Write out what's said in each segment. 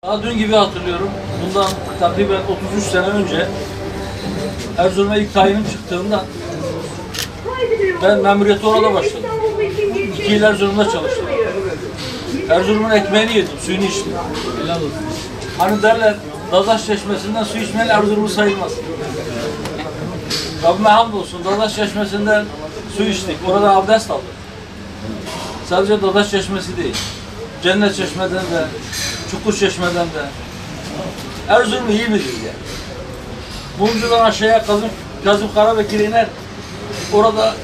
Daha dün gibi hatırlıyorum. Bundan takriben 33 sene önce Erzurum'a ilk tayinim çıktığında ben memuriyete orada başladım. 2 yıl Erzurum'da çalıştım. Erzurum'un ekmeğini yedim, suyunu içtim. Hani derler, Dadaş Çeşmesi'nden su içmeyen Erzurum'u sayılmaz. Rabbime hamdolsun, Dadaş Çeşmesi'nden su içtik. Orada abdest aldık. Sadece Dadaş Çeşmesi değil. Cennet Çeşme'den de, Çukur Çeşme'den de. Erzurum'u iyi bilir yani. Mumcu'dan aşağıya Kazım Karabekir'e iner. Orada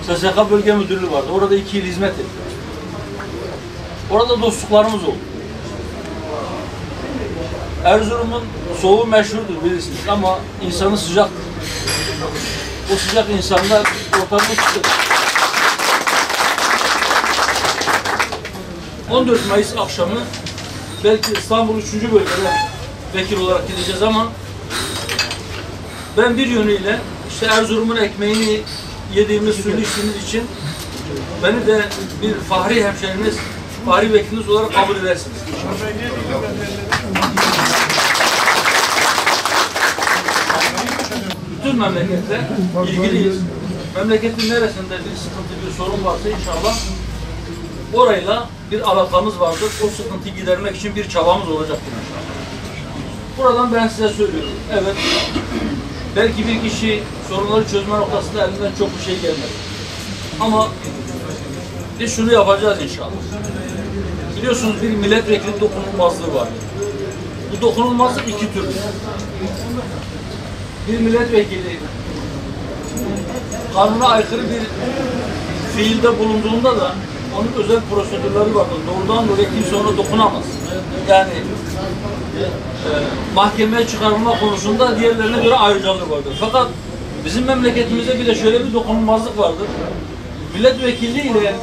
SSK Bölge Müdürlüğü vardı. Orada 2 yıl hizmet ettik. Orada dostluklarımız oldu. Erzurum'un soğuğu meşhurdur bilirsiniz ama insanı sıcak. O sıcak insanlar ortamda çıkıyor. 14 Mayıs akşamı belki İstanbul 3. bölgeden vekil olarak gideceğiz ama ben bir yönüyle işte Erzurum'un ekmeğini yediğimiz, suyunu içtiğimiz için beni de bir fahri hemşeriniz, fahri vekiliniz olarak kabul edersiniz. Bütün memleketle ilgiliyiz. Memleketin neresinde bir sıkıntı, bir sorun varsa inşallah orayla bir alakamız vardır. O sıkıntıyı gidermek için bir çabamız olacaktır inşallah. Buradan ben size söylüyorum. Evet, belki bir kişi sorunları çözme noktasında elinden çok bir şey gelmedi. Ama biz şunu yapacağız inşallah. Biliyorsunuz bir milletvekili dokunulmazlığı var. Bu dokunulmazlık 2 türlü. Bir milletvekili kanuna aykırı bir fiilde bulunduğunda da onun özel prosedürleri vardır. Doğrudan dolayı kimse ona dokunamaz. Yani mahkemeye çıkarılma konusunda diğerlerine göre ayrıcalığı vardır. Fakat bizim memleketimizde bir de şöyle bir dokunulmazlık vardır. Milletvekili ile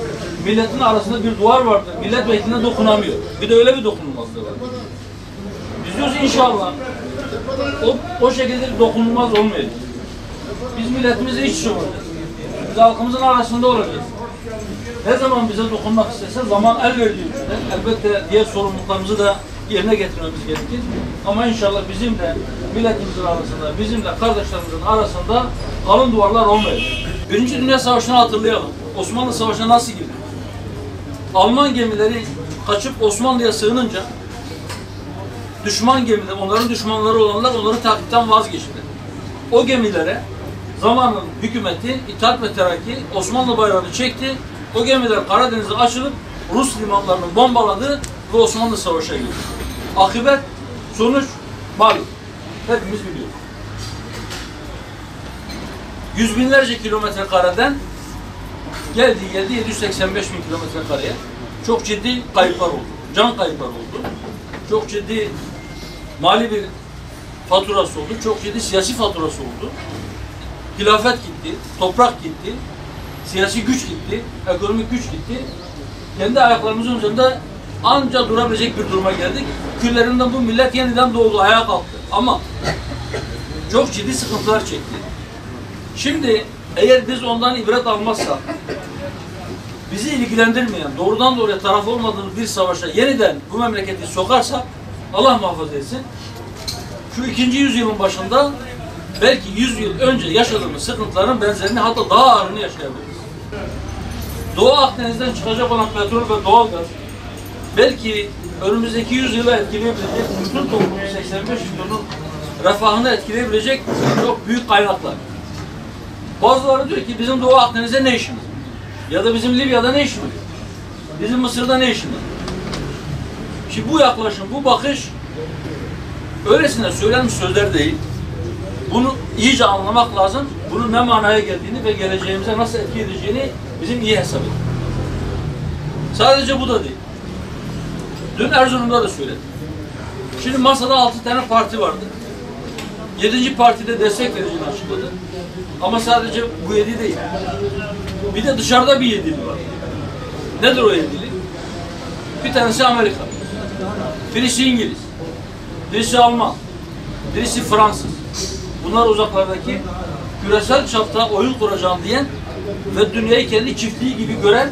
milletin arasında bir duvar vardır. Milletvekiline dokunamıyor. Bir de öyle bir dokunulmazlığı var. Biz diyoruz inşallah o şekilde dokunulmaz olmayacak. Biz milletimizle iç içe olacağız. Biz halkımızın arasında olacağız. Ne zaman bize dokunmak istese zaman el verdiği ölçüde elbette diğer sorumluluklarımızı da yerine getirmemiz gerekir. Ama inşallah bizim de milletimizin arasında, bizimle kardeşlerimizin arasında kalın duvarlar olmayacak. Birinci Dünya Savaşı'nı hatırlayalım. Osmanlı Savaşı'na nasıl girdi? Alman gemileri kaçıp Osmanlı'ya sığınınca düşman gemiler, onların düşmanları olanlar onları takipten vazgeçti. O gemilere zamanın hükümeti İttihat ve Terakki Osmanlı bayrağını çekti. O gemiler Karadeniz'e açılıp Rus limanlarını bombaladı ve Osmanlı Savaş'a girdi. Akıbet, sonuç, mağlup. Hepimiz biliyoruz. Yüz binlerce kilometre kareden geldi 785 bin kilometre kareye. Çok ciddi kayıplar oldu. Can kayıpları oldu. Çok ciddi mali bir faturası oldu. Çok ciddi siyasi faturası oldu. Hilafet gitti, toprak gitti, siyasi güç gitti, ekonomik güç gitti. Kendi ayaklarımızın üzerinde anca durabilecek bir duruma geldik. Küllerinden bu millet yeniden doğdu, ayağa kalktı. Ama çok ciddi sıkıntılar çekti. Şimdi eğer biz ondan ibret almazsak, bizi ilgilendirmeyen, doğrudan doğruya taraf olmadığımız bir savaşa yeniden bu memleketi sokarsak, Allah muhafaza etsin, şu 2. yüzyılın başında belki 100 yıl önce yaşadığımız sıkıntıların benzerini hatta daha ağırını yaşayabiliriz. Doğu Akdeniz'den çıkacak olan petrol ve doğalgaz belki önümüzdeki 100 yıla etkileyebilecek, bütün toplumun 85 milyonun refahını etkileyebilecek çok büyük kaynaklar. Bazıları diyor ki bizim Doğu Akdeniz'de ne işimiz? Ya da bizim Libya'da ne işimiz? Bizim Mısır'da ne işimiz? Şimdi bu yaklaşım, bu bakış öylesine söylenmiş sözler değil. Bunu iyice anlamak lazım. Bunun ne manaya geldiğini ve geleceğimize nasıl etki edeceğini bizim iyi hesap edelim. Sadece bu da değil. Dün Erzurum'da da söyledim. Şimdi masada 6 tane parti vardı. 7. partide destek vereceğini açıkladı. Ama sadece bu 7 değil. Bir de dışarıda bir 7'li var. Nedir o 7'li? Bir tanesi Amerika. Birisi İngiliz. Birisi Alman. Birisi Fransız. Bunlar uzaklardaki küresel çapta oyun kuracağım diyen ve dünyayı kendi çiftliği gibi gören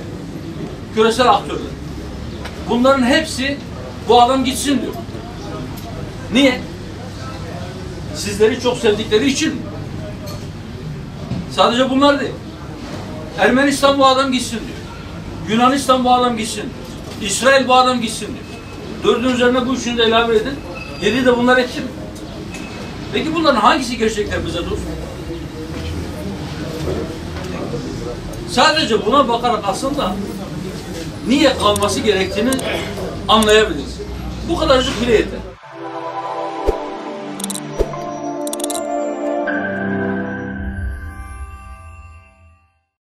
küresel aktörler. Bunların hepsi bu adam gitsin diyor. Niye? Sizleri çok sevdikleri için mi? Sadece bunlar değil. Ermenistan bu adam gitsin diyor. Yunanistan bu adam gitsin diyor. İsrail bu adam gitsin diyor. 4'ün üzerine bu üçünü de ilave edin. 7'yi de bunlar etti mi? Peki bunların hangisi gerçekten bize dost? Sadece buna bakarak aslında niye kalması gerektiğini anlayabiliriz. Bu kadarcık bile yeter.